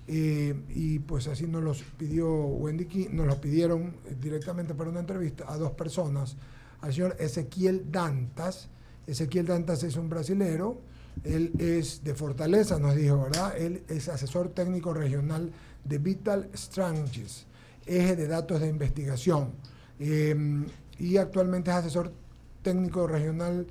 y pues así nos los pidió Wendy, nos los pidieron directamente para una entrevista a dos personas, al señor Ezequiel Dantas. Ezequiel Dantas es un brasilero, él es de Fortaleza, nos dijo, ¿verdad? Él es asesor técnico regional de Vital Stranges, eje de datos de investigación, y actualmente es asesor técnico regional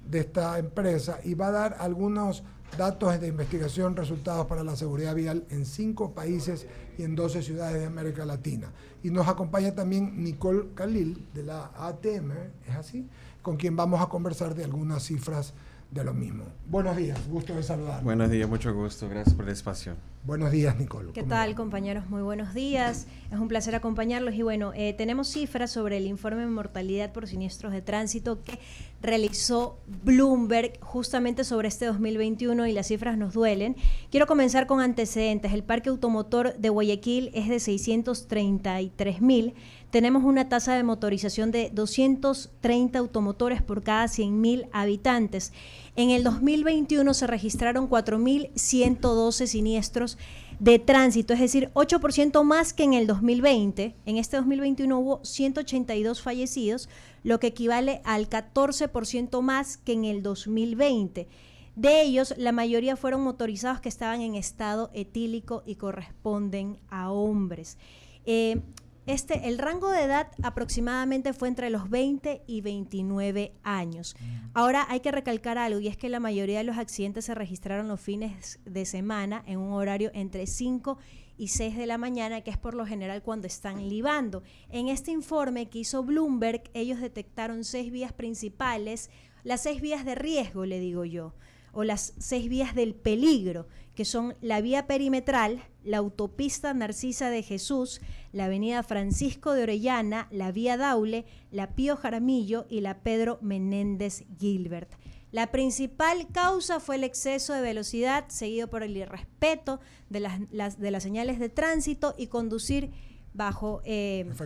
de esta empresa y va a dar algunos datos de investigación, resultados para la seguridad vial en 5 países y en 12 ciudades de América Latina. Y nos acompaña también Nicole Khalil de la ATM, ¿es así? Con quien vamos a conversar de algunas cifras de lo mismo. Buenos días, gusto de saludar. Buenos días, mucho gusto, gracias por el espacio. Buenos días, Nicole. ¿Qué tal, compañeros? Muy buenos días. Es un placer acompañarlos. Y bueno, tenemos cifras sobre el informe de mortalidad por siniestros de tránsito que realizó Bloomberg justamente sobre este 2021 y las cifras nos duelen. Quiero comenzar con antecedentes. El parque automotor de Guayaquil es de 633.000. Tenemos una tasa de motorización de 230 automotores por cada 100.000 habitantes. En el 2021 se registraron 4.112 siniestros de tránsito, es decir, 8% más que en el 2020. En este 2021 hubo 182 fallecidos, lo que equivale al 14% más que en el 2020. De ellos, la mayoría fueron motorizados que estaban en estado etílico y corresponden a hombres. El rango de edad aproximadamente fue entre los 20 y 29 años. Ahora hay que recalcar algo, y es que la mayoría de los accidentes se registraron los fines de semana en un horario entre 5 y 6 de la mañana, que es por lo general cuando están libando. En este informe que hizo Bloomberg, ellos detectaron 6 vías principales, las 6 vías de riesgo, le digo yo, o las 6 vías del peligro, que son la vía perimetral, la autopista Narcisa de Jesús, la avenida Francisco de Orellana, la vía Daule, la Pío Jaramillo y la Pedro Menéndez Gilbert. La principal causa fue el exceso de velocidad, seguido por el irrespeto de las señales de tránsito y conducir bajo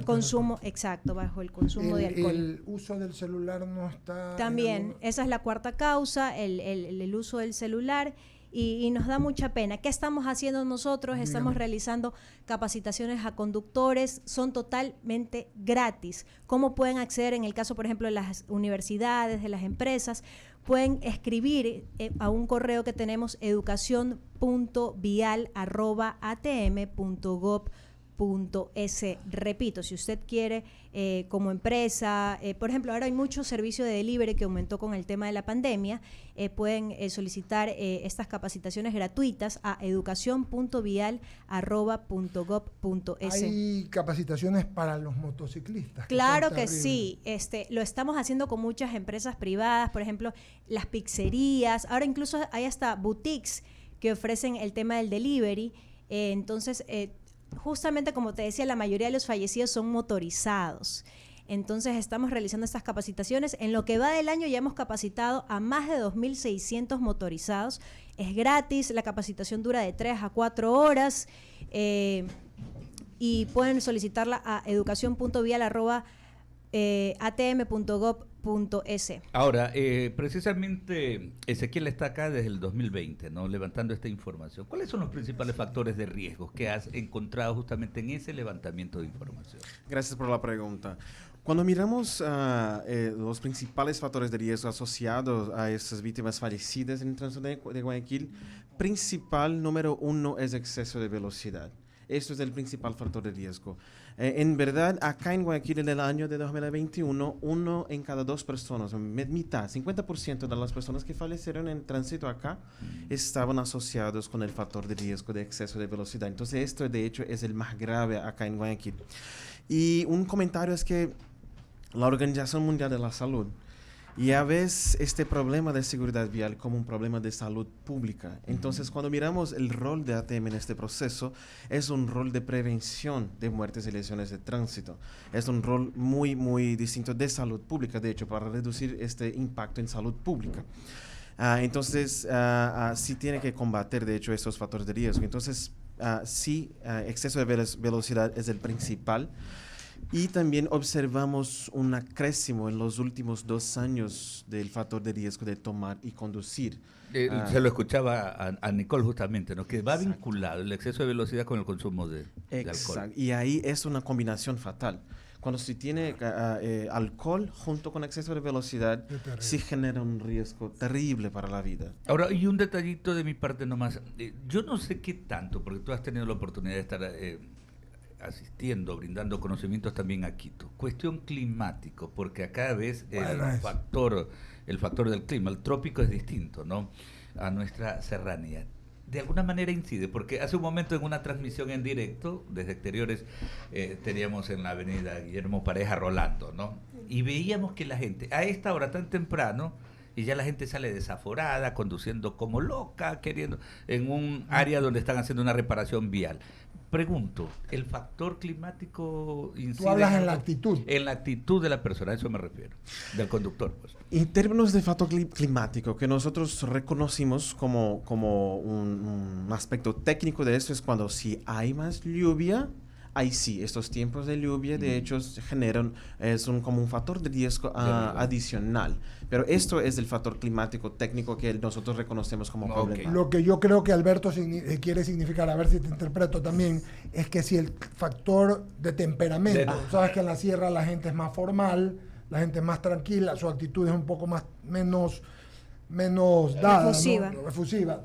consumo, exacto, bajo el consumo de alcohol. El uso del celular no está... También, esa es la cuarta causa, el uso del celular, y nos da mucha pena. ¿Qué estamos haciendo nosotros? Estamos realizando capacitaciones a conductores, son totalmente gratis. ¿Cómo pueden acceder? En el caso, por ejemplo, de las universidades, de las empresas, pueden escribir a un correo que tenemos, educacion.vial@atm.gov.es. Repito, si usted quiere como empresa, por ejemplo, ahora hay mucho servicio de delivery que aumentó con el tema de la pandemia, pueden solicitar estas capacitaciones gratuitas a educacion.vial@gov.es. ¿Hay capacitaciones para los motociclistas? Claro que sí, lo estamos haciendo con muchas empresas privadas, por ejemplo, las pizzerías, ahora incluso hay hasta boutiques que ofrecen el tema del delivery, entonces justamente como te decía, la mayoría de los fallecidos son motorizados. Entonces estamos realizando estas capacitaciones. En lo que va del año ya hemos capacitado a más de 2.600 motorizados. Es gratis, la capacitación dura de 3 a 4 horas y pueden solicitarla a educacion.vial@atm.gov.es. Ahora, precisamente Ezequiel está acá desde el 2020, ¿no? Levantando esta información. ¿Cuáles son los principales factores de riesgo que has encontrado justamente en ese levantamiento de información? Gracias por la pregunta. Cuando miramos los principales factores de riesgo asociados a estas víctimas fallecidas en el tránsito de Guayaquil, principal número 1 es exceso de velocidad. Esto es el principal factor de riesgo. En verdad, acá en Guayaquil, en el año de 2021, 1 en cada 2 personas, mitad, 50% de las personas que fallecieron en tránsito acá estaban asociados con el factor de riesgo de exceso de velocidad. Entonces, esto de hecho es el más grave acá en Guayaquil. Y un comentario es que la Organización Mundial de la Salud ya ves este problema de seguridad vial como un problema de salud pública. Entonces, cuando miramos el rol de ATM en este proceso, es un rol de prevención de muertes y lesiones de tránsito. Es un rol muy, muy distinto de salud pública, de hecho, para reducir este impacto en salud pública. Entonces, sí tiene que combatir, de hecho, estos factores de riesgo. Entonces, sí, exceso de velocidad es el principal. Y también observamos un acréscimo en los últimos 2 años del factor de riesgo de tomar y conducir. Se lo escuchaba a Nicole justamente, ¿no? Que va vinculado el exceso de velocidad con el consumo de alcohol. Exacto. Y ahí es una combinación fatal. Cuando se tiene alcohol junto con exceso de velocidad, sí genera un riesgo terrible para la vida. Ahora, y un detallito de mi parte nomás. Yo no sé qué tanto, porque tú has tenido la oportunidad de estar asistiendo, brindando conocimientos también a Quito. Cuestión climático, porque acá ves el factor del clima. El trópico es distinto, ¿no? A nuestra serranía. De alguna manera incide, porque hace un momento en una transmisión en directo desde exteriores teníamos en la avenida Guillermo Pareja Rolando, ¿no? Y veíamos que la gente, a esta hora tan temprano, y ya la gente sale desaforada, conduciendo como loca, queriendo, en un área donde están haciendo una reparación vial. Pregunto, ¿el factor climático incide? Tú hablas en la actitud. En la actitud de la persona, a eso me refiero, del conductor, pues. En términos de factor climático, que nosotros reconocimos como un aspecto técnico de eso, es cuando si hay más lluvia, ahí sí, estos tiempos de lluvia de hecho generan, como un factor de riesgo adicional. Pero esto es el factor climático técnico que nosotros reconocemos como problema. Lo que yo creo que Alberto quiere significar, a ver si te interpreto también, es que si el factor de temperamento, sabes que en la sierra la gente es más formal, la gente es más tranquila, su actitud es un poco menos dada, efusiva. ¿no? Efusiva.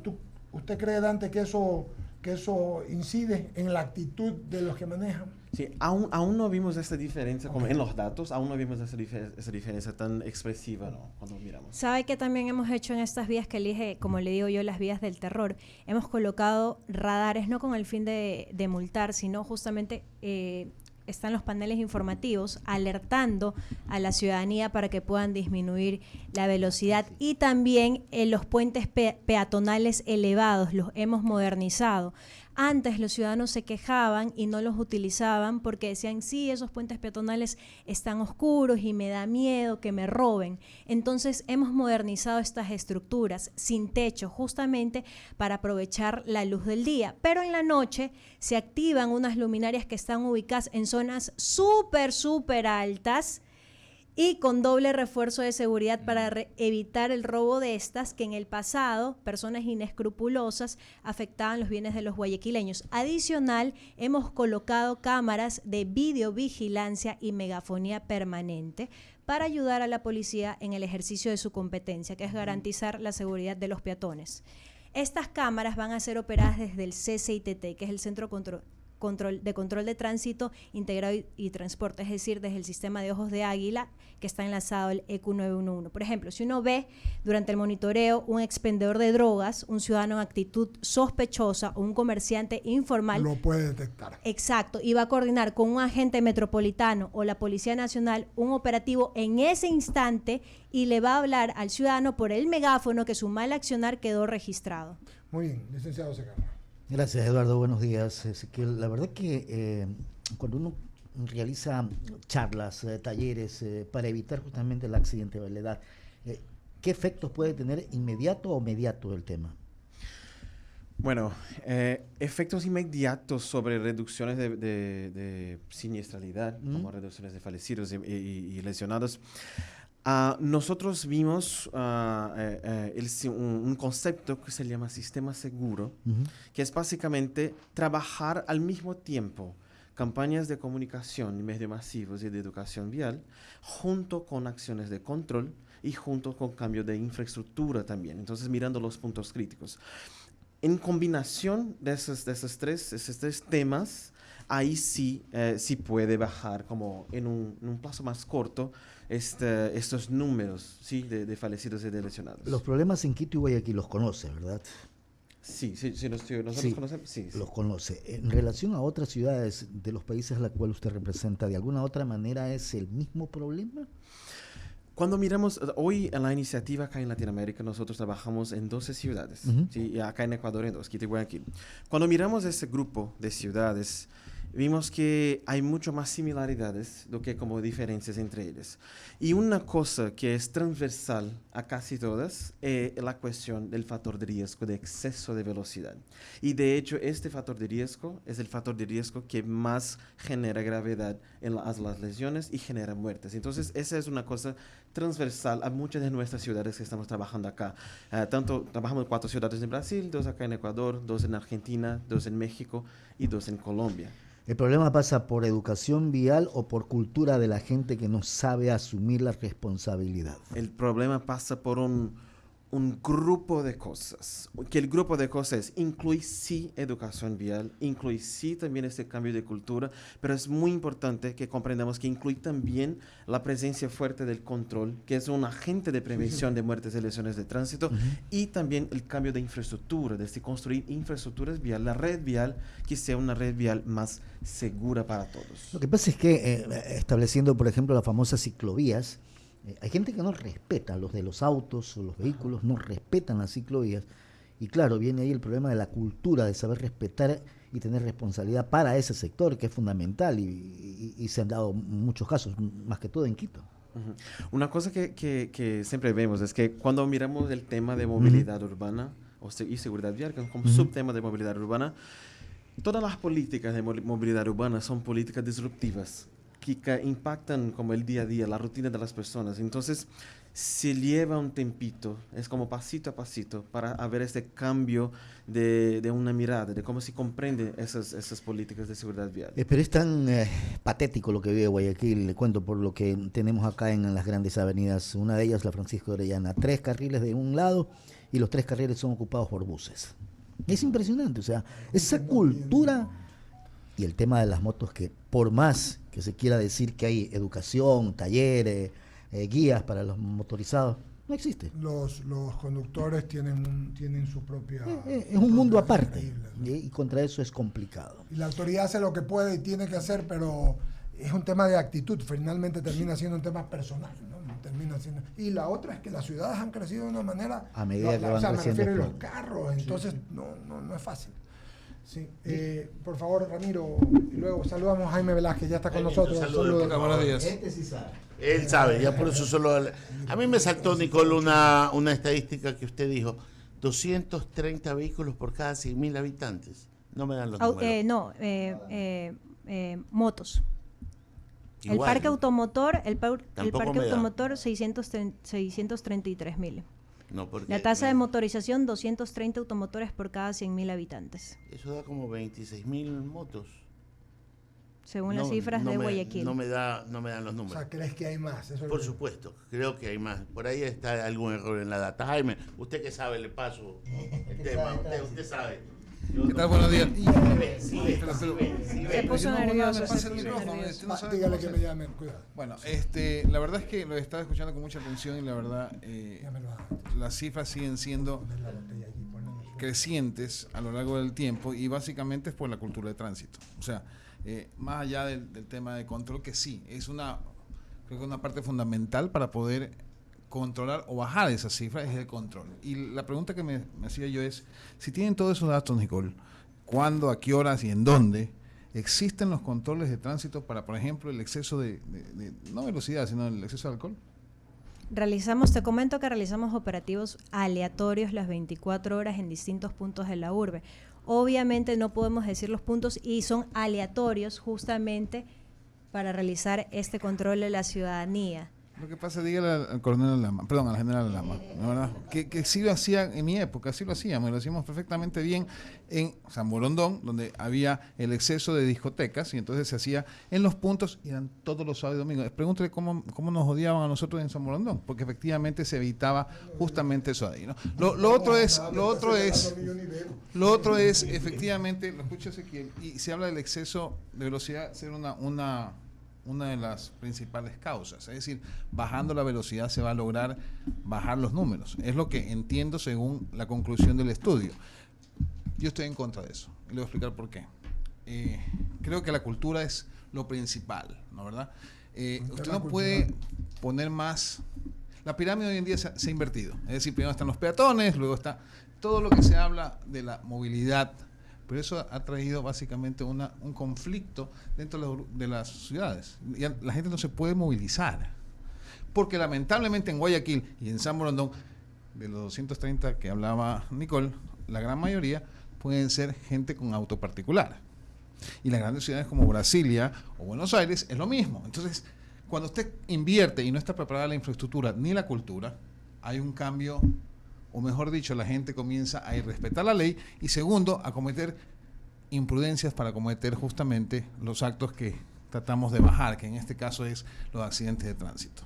¿Usted cree, Dante, que eso incide en la actitud de los que manejan? Sí, aún no vimos esta diferencia, como en los datos, aún no vimos esa diferencia tan expresiva, ¿no? Cuando miramos. ¿Sabe qué también hemos hecho en estas vías que elige, como le digo yo, las vías del terror? Hemos colocado radares, no con el fin de multar, sino justamente están los paneles informativos alertando a la ciudadanía para que puedan disminuir la velocidad, y también los puentes peatonales elevados los hemos modernizado. Antes los ciudadanos se quejaban y no los utilizaban porque decían, sí, esos puentes peatonales están oscuros y me da miedo que me roben. Entonces hemos modernizado estas estructuras sin techo justamente para aprovechar la luz del día. Pero en la noche se activan unas luminarias que están ubicadas en zonas súper altas y con doble refuerzo de seguridad para evitar el robo de estas, que en el pasado personas inescrupulosas afectaban los bienes de los guayaquileños. Adicional, hemos colocado cámaras de videovigilancia y megafonía permanente para ayudar a la policía en el ejercicio de su competencia, que es garantizar la seguridad de los peatones. Estas cámaras van a ser operadas desde el CCITT, que es el Centro de Control de Tránsito Integrado y Transporte, es decir, desde el sistema de ojos de águila que está enlazado al EQ911. Por ejemplo, si uno ve durante el monitoreo un expendedor de drogas, un ciudadano en actitud sospechosa o un comerciante informal, lo puede detectar. Exacto, y va a coordinar con un agente metropolitano o la Policía Nacional un operativo en ese instante y le va a hablar al ciudadano por el megáfono que su mal accionar quedó registrado. Muy bien, licenciado Segarra. Gracias, Eduardo. Buenos días, Ezequiel. La verdad que cuando uno realiza charlas, talleres para evitar justamente la accidentabilidad, ¿qué efectos puede tener inmediato o mediato el tema? Bueno, efectos inmediatos sobre reducciones de siniestralidad, como reducciones de fallecidos y lesionados. Nosotros vimos un concepto que se llama sistema seguro, que es básicamente trabajar al mismo tiempo campañas de comunicación y medios masivos y de educación vial, junto con acciones de control y junto con cambio de infraestructura también. Entonces, mirando los puntos críticos. En combinación de esos tres temas, ahí sí puede bajar como en un plazo más corto estos números, ¿sí? de fallecidos y de lesionados. Los problemas en Quito y Guayaquil los conoce, ¿verdad? Sí, nosotros conocemos. Sí. Los conoce. En relación a otras ciudades de los países a la cual usted representa, ¿de alguna otra manera es el mismo problema? Cuando miramos, hoy en la iniciativa acá en Latinoamérica, nosotros trabajamos en 12 ciudades, ¿sí? Y acá en Ecuador en 2, Quito y Guayaquil. Cuando miramos ese grupo de ciudades, vimos que hay mucho más similaridades do que como diferencias entre ellas. Y una cosa que es transversal a casi todas es la cuestión del factor de riesgo de exceso de velocidad. Y de hecho, este factor de riesgo es el factor de riesgo que más genera gravedad en las lesiones y genera muertes. Entonces, esa es una cosa transversal a muchas de nuestras ciudades que estamos trabajando acá. Tanto trabajamos en 4 ciudades en Brasil, 2 acá en Ecuador, 2 en Argentina, 2 en México y 2 en Colombia. ¿El problema pasa por educación vial o por cultura de la gente que no sabe asumir la responsabilidad? El problema pasa por un grupo de cosas. Que el grupo de cosas incluye sí educación vial, incluye sí también este cambio de cultura, pero es muy importante que comprendamos que incluye también la presencia fuerte del control, que es un agente de prevención de muertes y lesiones de tránsito, y también el cambio de infraestructura, desde construir infraestructuras vial, la red vial, que sea una red vial más segura para todos. Lo que pasa es que estableciendo, por ejemplo, las famosas ciclovías, hay gente que no respeta, los de los autos o los vehículos no respetan las ciclovías, y claro, viene ahí el problema de la cultura, de saber respetar y tener responsabilidad para ese sector, que es fundamental, y se han dado muchos casos, más que todo en Quito. Una cosa que siempre vemos es que cuando miramos el tema de movilidad urbana y seguridad vial, que es como subtema de movilidad urbana, todas las políticas de movilidad urbana son políticas disruptivas que impactan como el día a día, la rutina de las personas. Entonces, se lleva un tempito, es como pasito a pasito, para ver este cambio de una mirada, de cómo se comprende esas políticas de seguridad vial. Pero es tan patético lo que vive Guayaquil, le cuento por lo que tenemos acá en las grandes avenidas. Una de ellas, la Francisco de Orellana, 3 carriles de un lado y los 3 carriles son ocupados por buses. Es impresionante, o sea, esa cultura y el tema de las motos, que por más que se quiera decir que hay educación, talleres, guías para los motorizados, no existe. Los conductores tienen su propia... Es un mundo aparte, regla, ¿no? y contra eso es complicado. Y la autoridad hace lo que puede y tiene que hacer, pero es un tema de actitud, finalmente termina siendo un tema personal, ¿no? Y la otra es que las ciudades han crecido de una manera... A medida que van o sea, me creciendo, refiero a los claro. carros, entonces no es fácil. Sí. Por favor, Ramiro, y luego saludamos a Jaime Velázquez, ya está con nosotros. Saludos. Buenos días. Este sí sabe. Él sabe, ya por eso solo... A mí me saltó, Nicole, una estadística que usted dijo, 230 vehículos por cada 100.000 habitantes. No me dan los números. Motos. Igual, el parque automotor, el Tampoco parque me da. automotor 633.000. No, porque La tasa de motorización 230 automotores por cada 100.000 habitantes, eso da como 26.000 motos. según las cifras de Guayaquil. No me dan los O números. sea, ¿crees que hay más? Eso es lo Por que- supuesto, creo que hay más. Por ahí está algún error en la data. Jaime, usted que sabe, le paso el tema. Usted sabe. ¿Qué tal? Buenos días. Se puso nervioso. Me pasa se el puso micrófono, nervioso. no sabe Dígale cómo que hacer. me llamen, cuidado. Bueno, la verdad es que lo he estado escuchando con mucha atención y la verdad Llámelo a- las cifras siguen siendo poner la botella allí, ponlo en el suelo. crecientes a lo largo del tiempo, y básicamente es por la cultura de tránsito. O sea, más allá del tema de control, que sí, creo que una parte fundamental para poder controlar o bajar esas cifras es el control. Y la pregunta que me hacía yo es, si tienen todos esos datos, Nicole, ¿cuándo, a qué horas y en dónde existen los controles de tránsito para, por ejemplo, el exceso de no velocidad, sino el exceso de alcohol? Te comento que realizamos operativos aleatorios las 24 horas en distintos puntos de la urbe. Obviamente no podemos decir los puntos y son aleatorios justamente para realizar este control de la ciudadanía. Lo que pasa, dígale al coronel Lama, perdón, al general Lama, ¿no, verdad? Que sí lo hacían en mi época, sí lo hacíamos, y lo hacíamos perfectamente bien en San Borondón, donde había el exceso de discotecas, y entonces se hacía en los puntos, y eran todos los sábados y domingos. Pregúntale cómo nos odiaban a nosotros en San Borondón, porque efectivamente se evitaba justamente eso ahí, ¿no? Lo otro es, efectivamente, lo escucha Ezequiel, y se habla del exceso de velocidad ser una de las principales causas. Es decir, bajando la velocidad se va a lograr bajar los números. Es lo que entiendo según la conclusión del estudio. Yo estoy en contra de eso. Y le voy a explicar por qué. Creo que la cultura es lo principal, ¿no, verdad? Usted no puede poner más... La pirámide hoy en día se ha invertido. Es decir, primero están los peatones, luego está todo lo que se habla de la movilidad pero eso ha traído básicamente un conflicto dentro de las ciudades. Ya la gente no se puede movilizar, porque lamentablemente en Guayaquil y en San Borondón, de los 230 que hablaba Nicole, la gran mayoría pueden ser gente con auto particular. Y las grandes ciudades como Brasilia o Buenos Aires es lo mismo. Entonces, cuando usted invierte y no está preparada la infraestructura ni la cultura, hay un cambio, o mejor dicho, la gente comienza a irrespetar la ley y segundo, a cometer imprudencias para cometer justamente los actos que tratamos de bajar, que en este caso es los accidentes de tránsito.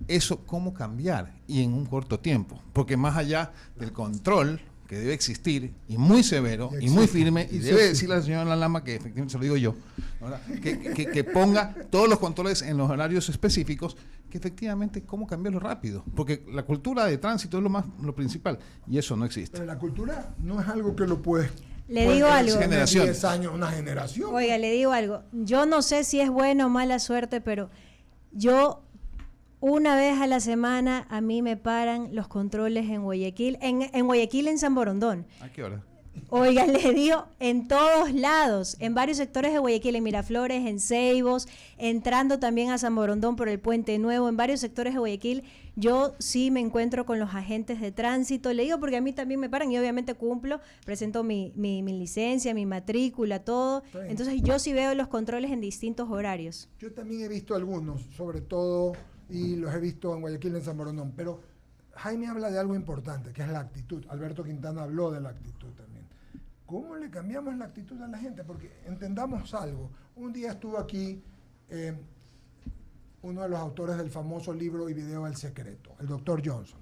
Eso, ¿cómo cambiar? Y en un corto tiempo, porque más allá del control que debe existir, y muy severo, y muy firme, y debe decirle a la señora Lama, que efectivamente se lo digo yo, ¿verdad? Que ponga todos los controles en los horarios específicos, que efectivamente cómo cambiarlo rápido, porque la cultura de tránsito es lo principal, y eso no existe. Pero la cultura no es algo que lo puedes... Le digo algo. 10 años, una generación. Oiga, le digo algo. Yo no sé si es buena o mala suerte, pero yo... Una vez a la semana a mí me paran los controles en Guayaquil, en Guayaquil, en San Borondón. ¿A qué hora? Oiga, le digo, en todos lados, en varios sectores de Guayaquil, en Miraflores, en Ceibos, entrando también a San Borondón por el Puente Nuevo, en varios sectores de Guayaquil, yo sí me encuentro con los agentes de tránsito. Le digo porque a mí también me paran y obviamente cumplo, presento mi licencia, mi matrícula, todo. Entonces yo sí veo los controles en distintos horarios. Yo también he visto algunos, sobre todo... y los he visto en Guayaquil, en San Borondón, pero Jaime habla de algo importante, que es la actitud. Alberto Quintana habló de la actitud también. ¿Cómo le cambiamos la actitud a la gente? Porque entendamos algo. Un día estuvo aquí uno de los autores del famoso libro y video El Secreto, el doctor Johnson.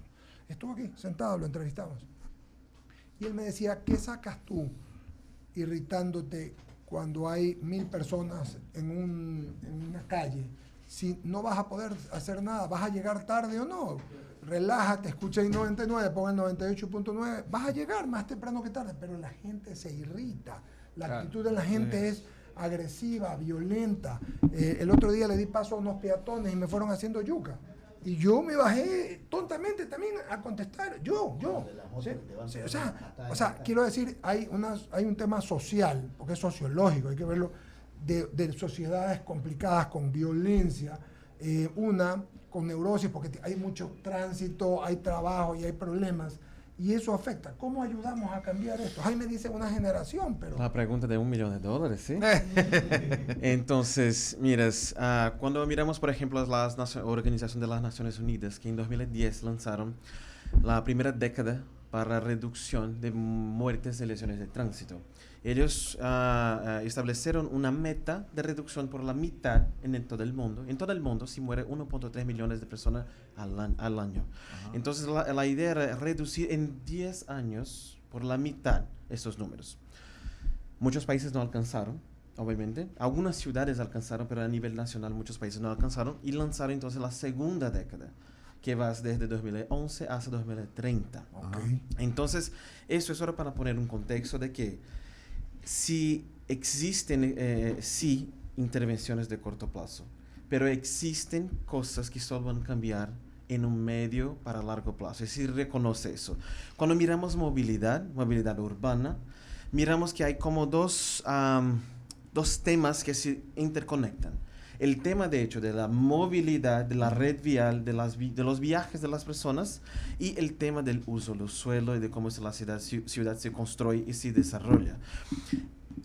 Estuvo aquí, sentado, lo entrevistamos. Y él me decía, ¿qué sacas tú irritándote cuando hay 1000 personas en una calle? Si no vas a poder hacer nada, vas a llegar tarde o no, relájate, escucha el 99, pon el 98.9, vas a llegar más temprano que tarde, pero la gente se irrita, la actitud de la gente es agresiva, violenta. El otro día le di paso a unos peatones y me fueron haciendo yuca. Y yo me bajé tontamente también a contestar, yo. O sea, quiero decir, hay un tema social, porque es sociológico, hay que verlo, de sociedades complicadas con violencia, una con neurosis, porque hay mucho tránsito, hay trabajo y hay problemas, y eso afecta. ¿Cómo ayudamos a cambiar esto? Jaime dice una generación, pero... La pregunta de $1 millón, ¿sí? Entonces, miras, cuando miramos, por ejemplo, la Organización de las Naciones Unidas, que en 2010 lanzaron la primera década para reducción de muertes de lesiones de tránsito. Ellos establecieron una meta de reducción por la mitad en todo el mundo. En todo el mundo se muere 1.3 millones de personas al año. Ajá. Entonces la idea era reducir en 10 años por la mitad esos números. Muchos países no alcanzaron, obviamente. Algunas ciudades alcanzaron, pero a nivel nacional muchos países no alcanzaron. Y lanzaron entonces la segunda década, que va desde 2011 hasta 2030. Okay. Entonces, eso es solo para poner un contexto de que sí existen intervenciones de corto plazo, pero existen cosas que solo van a cambiar en un medio para largo plazo. Es decir, reconoce eso. Cuando miramos movilidad urbana, miramos que hay como dos temas que se interconectan. El tema, de hecho, de la movilidad, de la red vial, de los viajes de las personas, y el tema del uso del suelo y de cómo la ciudad se construye y se desarrolla.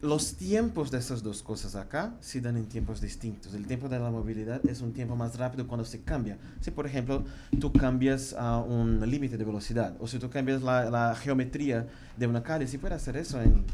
Los tiempos de esas dos cosas acá se dan en tiempos distintos. El tiempo de la movilidad es un tiempo más rápido cuando se cambia. Si, por ejemplo, tú cambias un límite de velocidad, o si tú cambias la geometría de una calle, si puedes hacer eso en...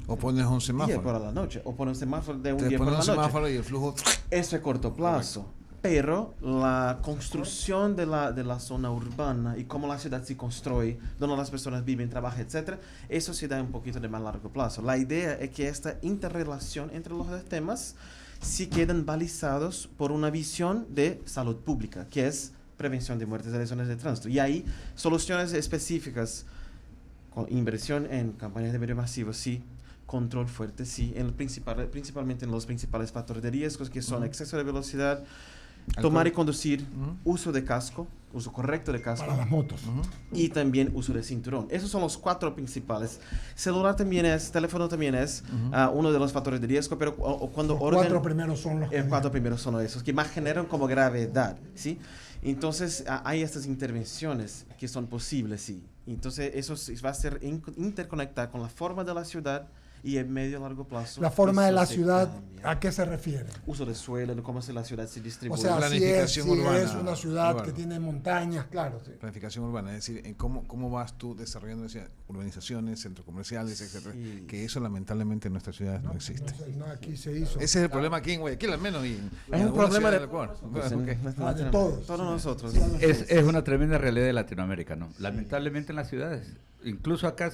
O pones un semáforo. Día por la noche. O pones un semáforo de un día por la noche. Semáforo y el flujo... Eso es corto plazo. Correcto. Pero la construcción de la zona urbana y cómo la ciudad se construye, donde las personas viven, trabajan, etc., eso se da un poquito de más largo plazo. La idea es que esta interrelación entre los dos temas sí quedan balizados por una visión de salud pública, que es prevención de muertes de lesiones de tránsito. Y ahí soluciones específicas, con inversión en campañas de medio masivo, sí. Control fuerte, sí, principalmente en los principales factores de riesgos, que son exceso de velocidad, tomar y conducir, uso de casco, uso correcto de casco. Para las motos. Y también uso de cinturón. Esos son los 4 principales. Celular también es, teléfono también es uno de los factores de riesgo, pero cuando Los 4 primeros son los los 4 primeros son esos que más generan como gravedad, ¿sí? Entonces, hay estas intervenciones que son posibles, sí. Entonces, eso va a ser interconectar con la forma de la ciudad y en medio y largo plazo. La forma de la se ciudad, cambia. ¿a qué se refiere? Uso de suelo, de cómo la ciudad se distribuye. O sea, Planificación si urbana, es una ciudad urbana. que tiene montañas, claro. Sí. Planificación urbana, es decir, cómo vas tú desarrollando urbanizaciones, centros comerciales, etcétera, Sí. que eso lamentablemente en nuestras ciudades no existe. No, aquí se hizo. Ese es el problema aquí en Guayaquil, al menos. Y Es un problema de todos. Todos nosotros. Es una tremenda realidad de Latinoamérica, ¿no? Lamentablemente en las ciudades, incluso acá,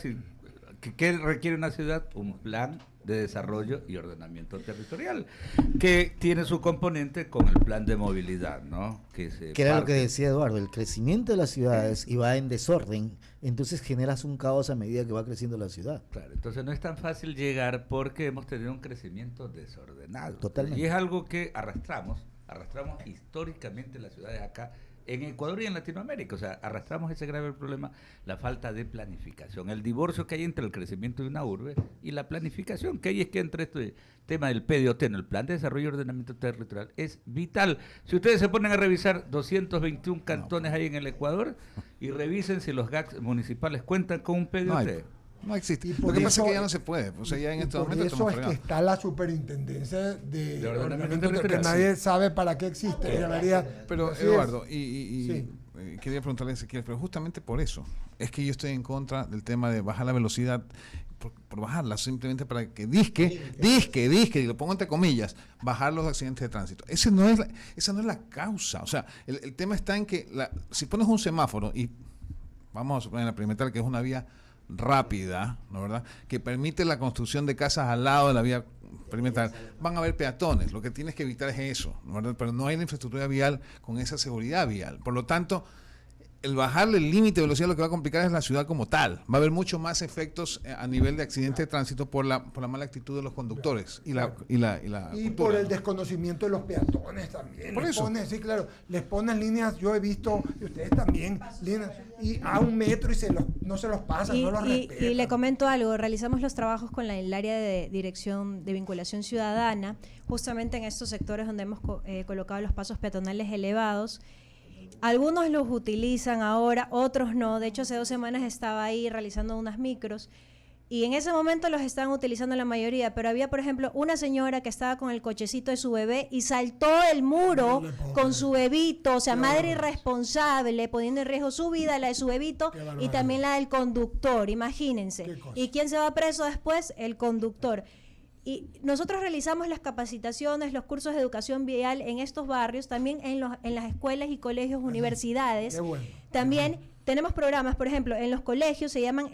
¿qué requiere una ciudad? Un plan de desarrollo y ordenamiento territorial, que tiene su componente con el plan de movilidad, ¿no? Que era lo que decía Eduardo, el crecimiento de las ciudades y va en desorden, entonces generas un caos a medida que va creciendo la ciudad. Claro, entonces no es tan fácil llegar porque hemos tenido un crecimiento desordenado. Totalmente. Y es algo que arrastramos históricamente las ciudades acá, en Ecuador y en Latinoamérica. O sea, arrastramos ese grave problema, la falta de planificación, el divorcio que hay entre el crecimiento de una urbe y la planificación, que ahí es que entre este tema del PDOT, el Plan de Desarrollo y Ordenamiento Territorial, es vital. Si ustedes se ponen a revisar 221 cantones hay en el Ecuador y revisen si los GACs municipales cuentan con un PDOT. No existe. Y Lo por que pasa eso- es que ya no se puede. O sea, ya en este Por momento eso estamos es que fregados. está la superintendencia de De ordenamiento ordenamiento que territorial, nadie sabe para qué existe. Y debería, Pero así Eduardo, es. y quería preguntarle a Ezequiel, pero justamente por eso es que yo estoy en contra del tema de bajar la velocidad, por bajarla, simplemente para que y lo pongo entre comillas, bajar los accidentes de tránsito. Esa no es la causa. O sea, el tema está en que si pones un semáforo y vamos a suponer la perimetral, que es una vía rápida, ¿no verdad? Que permite la construcción de casas al lado de la vía perimetral, van a haber peatones. Lo que tienes que evitar es eso, ¿no verdad? Pero no hay la infraestructura vial con esa seguridad vial. Por lo tanto, el bajarle el límite de velocidad lo que va a complicar es la ciudad como tal. Va a haber mucho más efectos a nivel de accidente de tránsito por la mala actitud de los conductores y la Y cultura, por el ¿no? desconocimiento de los peatones también. Por eso. Sí, claro, les ponen líneas, yo he visto, y ustedes también, líneas, y a 1 metro y no se los pasan, no los respetan. Y le comento algo, realizamos los trabajos con el área de dirección de vinculación ciudadana, justamente en estos sectores donde hemos colocado los pasos peatonales elevados. Algunos los utilizan ahora, otros no. De hecho, hace 2 semanas estaba ahí realizando unas micros y en ese momento los estaban utilizando la mayoría, pero había, por ejemplo, una señora que estaba con el cochecito de su bebé y saltó el muro con su bebito, o sea, madre irresponsable, poniendo en riesgo su vida, la de su bebito y también la del conductor, imagínense. ¿Y quién se va preso después? El conductor. Y nosotros realizamos las capacitaciones, los cursos de educación vial en estos barrios, también en las escuelas y colegios, universidades. Qué bueno. También tenemos programas, por ejemplo, en los colegios se llaman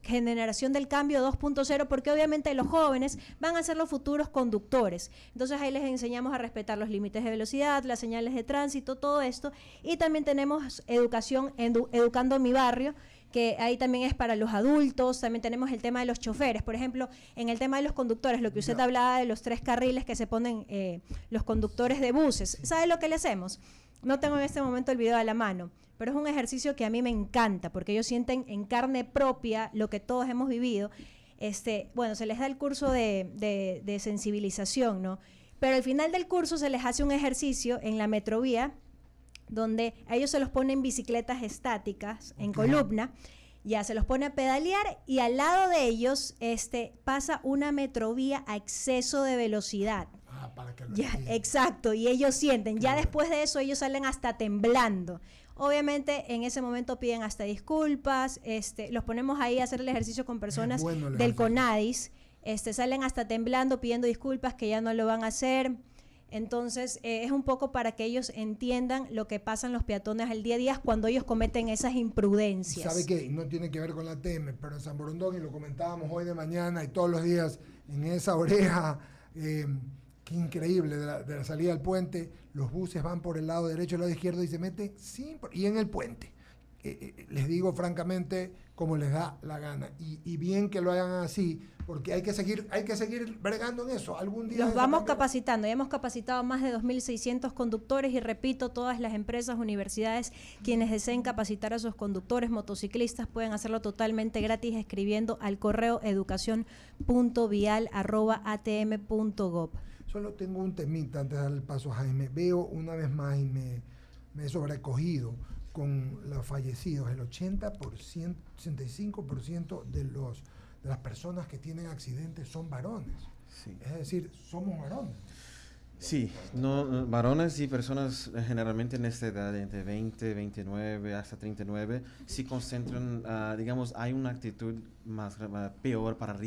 Generación del Cambio 2.0, porque obviamente los jóvenes van a ser los futuros conductores. Entonces ahí les enseñamos a respetar los límites de velocidad, las señales de tránsito, todo esto. Y también tenemos educación, Educando Mi Barrio, que ahí también es para los adultos. También tenemos el tema de los choferes, por ejemplo, en el tema de los conductores, lo que usted hablaba de los 3 carriles que se ponen los conductores de buses. ¿Sabe lo que le hacemos? No tengo en este momento el video a la mano, pero es un ejercicio que a mí me encanta, porque ellos sienten en carne propia lo que todos hemos vivido. Bueno, se les da el curso de sensibilización, ¿no? Pero al final del curso se les hace un ejercicio en la metrovía, donde a ellos se los ponen bicicletas estáticas en columna, ya se los pone a pedalear y al lado de ellos pasa una metrovía a exceso de velocidad. Para que Ya, exacto, y ellos sienten, ya después de eso ellos salen hasta temblando. Obviamente en ese momento piden hasta disculpas, los ponemos ahí a hacer el ejercicio con personas bueno el del ejercicio. CONADIS, salen hasta temblando, pidiendo disculpas que ya no lo van a hacer. Entonces es un poco para que ellos entiendan lo que pasan los peatones al día a día cuando ellos cometen esas imprudencias. ¿Sabe qué? No tiene que ver con la TM, pero en San Borondón, y lo comentábamos hoy de mañana y todos los días en esa oreja, qué increíble, de la salida del puente, los buses van por el lado derecho y el lado izquierdo y se meten y en el puente. les digo francamente como les da la gana. Y bien que lo hagan así, porque hay que seguir bregando en eso. Algún día los vamos capacitando. Ya hemos capacitado a más de 2.600 conductores y repito, todas las empresas, universidades, quienes deseen capacitar a sus conductores, motociclistas, pueden hacerlo totalmente gratis escribiendo al correo educacion.vial@atm.gov. Solo tengo un temita antes de dar el paso a Jaime. Veo una vez más y me he sobrecogido con los fallecidos. El 85% de las personas que tienen accidentes son varones. Sí. Es decir, somos varones. Sí, varones y personas generalmente en esta edad, entre 20, 29 hasta 39, sí concentran, digamos, hay una actitud más peor para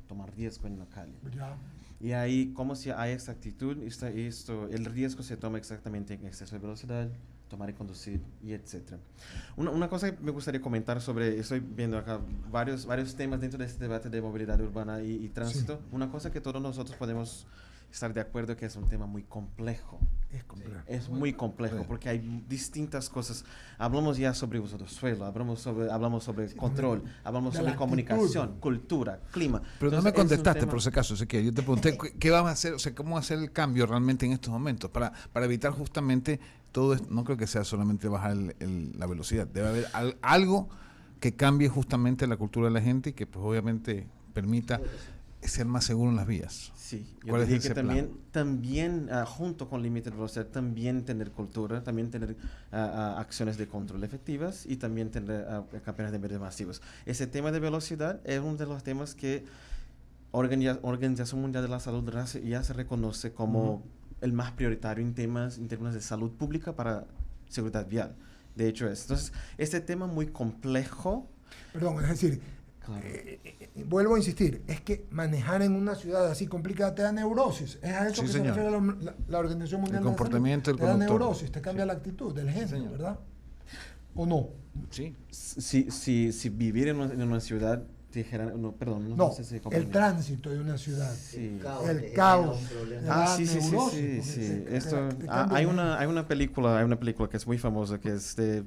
tomar riesgo en la calle. Ya. Y ahí, como si hay esta actitud, el riesgo se toma exactamente en exceso de velocidad, tomar y conducir, y etcétera. Una cosa que me gustaría comentar estoy viendo acá varios temas dentro de este debate de movilidad urbana y tránsito. Sí. Una cosa que todos nosotros podemos estar de acuerdo que es un tema muy complejo. Es muy complejo porque hay distintas cosas. Hablamos ya sobre uso de suelo, hablamos sobre control, hablamos sobre comunicación, cultura, clima. Pero entonces, no me contestaste por ese caso, Ezequiel. Yo te pregunté qué vamos a hacer, o sea, cómo hacer el cambio realmente en estos momentos para evitar justamente todo esto. No creo que sea solamente bajar la velocidad. Debe haber algo que cambie justamente la cultura de la gente y que pues obviamente permita ser más seguro en las vías. Sí, yo diría que también junto con límites de velocidad, también tener cultura, también tener acciones de control efectivas y también tener campeones de medios masivos. Ese tema de velocidad es uno de los temas que Organización Mundial de la Salud ya se reconoce como el más prioritario en términos de salud pública para seguridad vial. De hecho entonces, este tema muy complejo. Perdón, es decir, claro. Vuelvo a insistir, es que manejar en una ciudad así complicada te da neurosis. Es a eso que se refiere la Organización Mundial de la Salud. El comportamiento del conductor. Te da neurosis, te cambia la actitud del genio, ¿verdad? ¿O no? Sí. Si vivir en una ciudad dijeran, no sé si el tránsito de una ciudad, sí. el caos. Sí. Hay una película que es muy famosa, que es de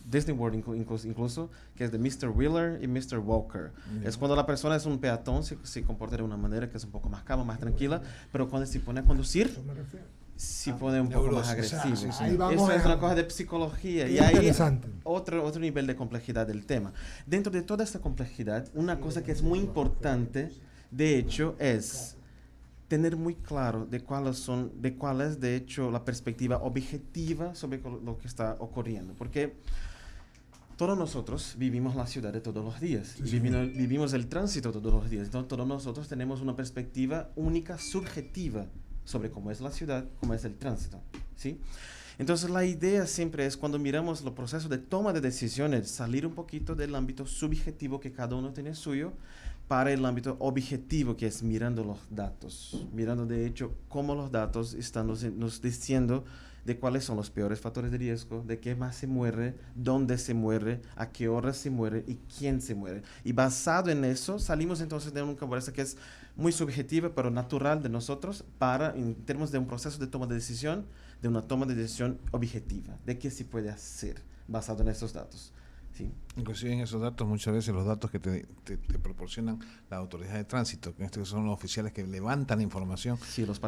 Disney World incluso, que es de Mr. Wheeler y Mr. Walker. Es cuando la persona es un peatón, se comporta de una manera que es un poco más calma, más tranquila, pero cuando se pone a conducir, se pone un poco más agresivo. Eso es una cosa de psicología. Y hay otro nivel de complejidad del tema. Dentro de toda esta complejidad, una cosa que es muy importante, de hecho, es tener muy claro de cuál es, de hecho, la perspectiva objetiva sobre lo que está ocurriendo. Porque todos nosotros vivimos la ciudad de todos los días, vivimos el tránsito todos los días. Entonces, todos nosotros tenemos una perspectiva única, subjetiva, sobre cómo es la ciudad, cómo es el tránsito, ¿sí? Entonces, la idea siempre es, cuando miramos los procesos de toma de decisiones, salir un poquito del ámbito subjetivo que cada uno tiene suyo, para el ámbito objetivo, que es mirando los datos, mirando de hecho cómo los datos están nos diciendo de cuáles son los peores factores de riesgo, de qué más se muere, dónde se muere, a qué hora se muere y quién se muere. Y basado en eso, salimos entonces de una conversa que es muy subjetiva, pero natural de nosotros, en términos de un proceso de toma de decisión, de una toma de decisión objetiva, de qué se puede hacer basado en esos datos. Sí. Inclusive en esos datos, muchas veces los datos que te proporcionan la autoridad de tránsito, que en este caso son los oficiales que levantan la información,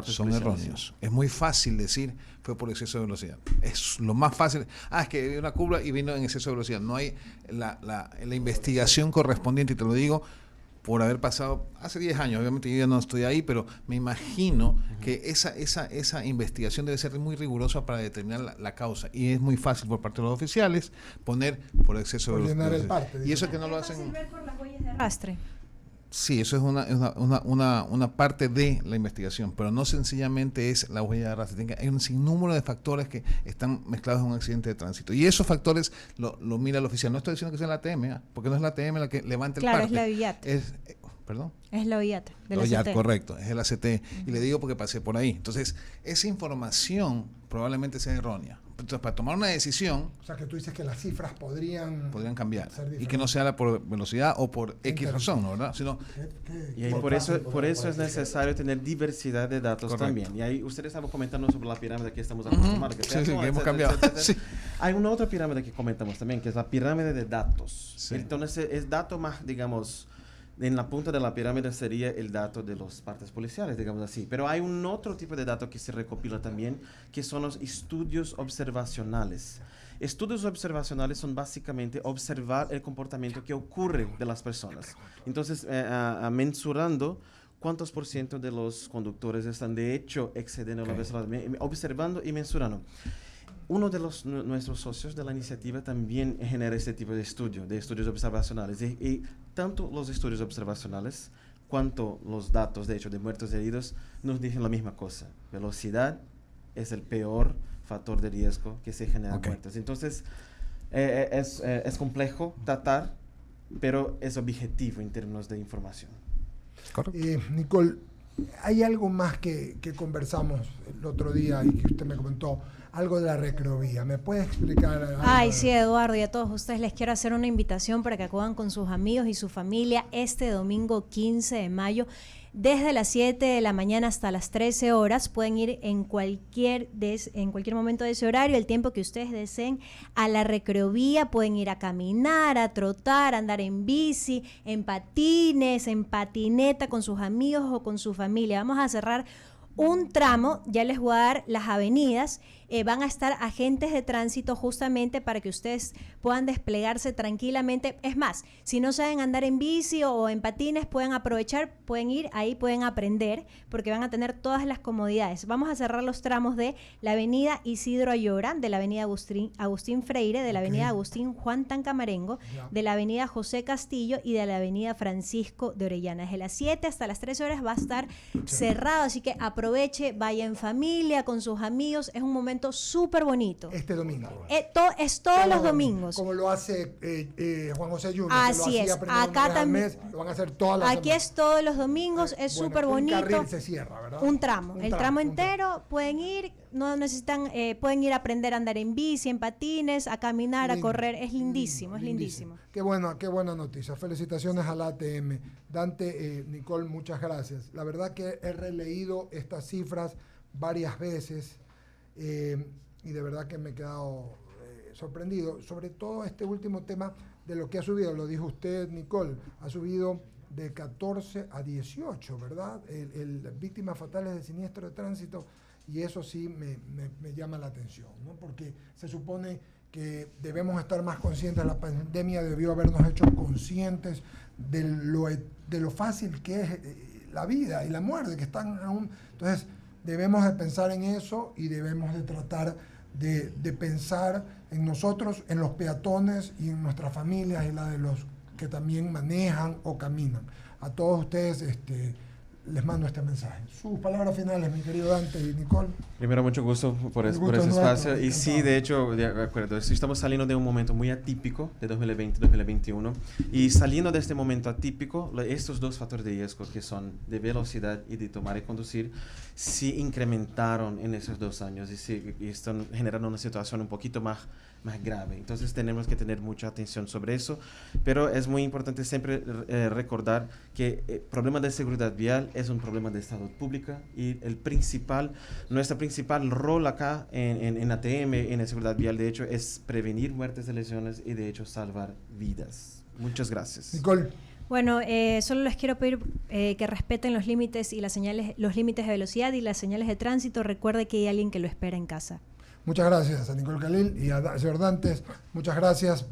son erróneos. Es muy fácil decir, fue por exceso de velocidad. Es lo más fácil. Es que hay una curva y vino en exceso de velocidad. No hay la investigación correspondiente, y te lo digo por haber pasado hace 10 años, obviamente yo ya no estoy ahí, pero me imagino que esa investigación debe ser muy rigurosa para determinar la causa, y es muy fácil por parte de los oficiales poner por exceso de velocidad. Y eso es que no lo hacen. Ver por las huellas de arrastre. Sí, eso es una parte de la investigación, pero no sencillamente es la huella de arrastre. Hay un sinnúmero de factores que están mezclados en un accidente de tránsito. Y esos factores lo mira el oficial. No estoy diciendo que sea la ATM, porque no es la ATM la que levanta el parte. Claro, es la OIAT. ¿Perdón? Es la OIAT. La OIAT, correcto, es el ACT. Y le digo porque pasé por ahí. Entonces, esa información probablemente sea errónea. Entonces, para tomar una decisión, O sea, que tú dices que las cifras podrían cambiar. ser Y que diferentes. no sea por velocidad o por X razón, ¿no? ¿Verdad? Sino, Y ahí por eso es necesario tener diversidad de datos Correcto. también. Y ahí ustedes estaban comentando sobre la pirámide que estamos acostumbrados. Sí, que hemos cambiado. Sí. Hay una otra pirámide que comentamos también, que es la pirámide de datos. Sí. Entonces, es dato más, digamos, en la punta de la pirámide sería el dato de los partes policiales, digamos así. Pero hay un otro tipo de dato que se recopila también, que son los estudios observacionales. Estudios observacionales son básicamente observar el comportamiento que ocurre de las personas. Entonces, mensurando cuántos por ciento de los conductores están de hecho excediendo la velocidad, observando y mensurando. Uno de nuestros socios de la iniciativa también genera este tipo de estudios observacionales. Y tanto los estudios observacionales cuanto los datos, de hecho, de muertos y heridos, nos dicen la misma cosa. Velocidad es el peor factor de riesgo que se genera muertes. Entonces, es complejo tratar, pero es objetivo en términos de información. Nicole, hay algo más que conversamos el otro día y que usted me comentó, algo de la recreovía. ¿Me puede explicar algo? Ay, sí, Eduardo, y a todos ustedes les quiero hacer una invitación para que acudan con sus amigos y su familia este domingo 15 de mayo. Desde las 7 de la mañana hasta las 13 horas, pueden ir en cualquier momento de ese horario, el tiempo que ustedes deseen, a la recreovía. Pueden ir a caminar, a trotar, a andar en bici, en patines, en patineta con sus amigos o con su familia. Vamos a cerrar un tramo, ya les voy a dar las avenidas, van a estar agentes de tránsito justamente para que ustedes puedan desplegarse tranquilamente. Es más, si no saben andar en bici o en patines, pueden aprovechar, pueden ir ahí, pueden aprender, porque van a tener todas las comodidades. Vamos a cerrar los tramos de la avenida Isidro Ayora, de la avenida Agustín Freire, de la avenida Agustín Juan Tancamarengo, de la avenida José Castillo y de la avenida Francisco de Orellana. Desde las 7 hasta las 13 horas va a estar cerrado, así que aproveche, vaya en familia, con sus amigos. Es un momento súper bonito. Este domingo. Es todos los domingos. Como lo hace Juan José Junior. Así es. Acá también. Lo van a hacer todas las Aquí es todos los domingos. Es súper bonito. Un carril se cierra, ¿verdad? Un tramo. El tramo entero. Pueden ir. No necesitan. Pueden ir a aprender a andar en bici, en patines, a caminar, a correr. Es lindísimo. Es lindísimo. Qué buena noticia. Felicitaciones a la ATM. Dante, Nicole, muchas gracias. La verdad que he releído estas cifras varias veces. Y de verdad que me he quedado sorprendido, sobre todo este último tema de lo que ha subido, lo dijo usted, Nicole, ha subido de 14 a 18, ¿verdad? El víctimas fatales de siniestro de tránsito, y eso sí me llama la atención, ¿no? Porque se supone que debemos estar más conscientes, la pandemia debió habernos hecho conscientes de lo fácil que es la vida y la muerte, que están aún. Entonces, debemos de pensar en eso y debemos de tratar de pensar en nosotros, en los peatones y en nuestras familias y la de los que también manejan o caminan. A todos ustedes les mando este mensaje. Sus palabras finales, mi querido Dante y Nicole. Primero, mucho gusto por ese espacio. Y sí, de hecho, de acuerdo, estamos saliendo de un momento muy atípico de 2020-2021. Y saliendo de este momento atípico, estos dos factores de riesgo, que son de velocidad y de tomar y conducir, sí incrementaron en esos 2 años y están generando una situación un poquito más grave. Entonces tenemos que tener mucha atención sobre eso, pero es muy importante siempre recordar que el problema de seguridad vial es un problema de salud pública y nuestro principal rol acá en ATM, en la seguridad vial, de hecho, es prevenir muertes y lesiones y de hecho salvar vidas. Muchas gracias. Nicole. Bueno, solo les quiero pedir que respeten los límites y los límites de velocidad y las señales de tránsito. Recuerde que hay alguien que lo espera en casa. Muchas gracias a Nicole Khalil y a señor Dantes. Muchas gracias.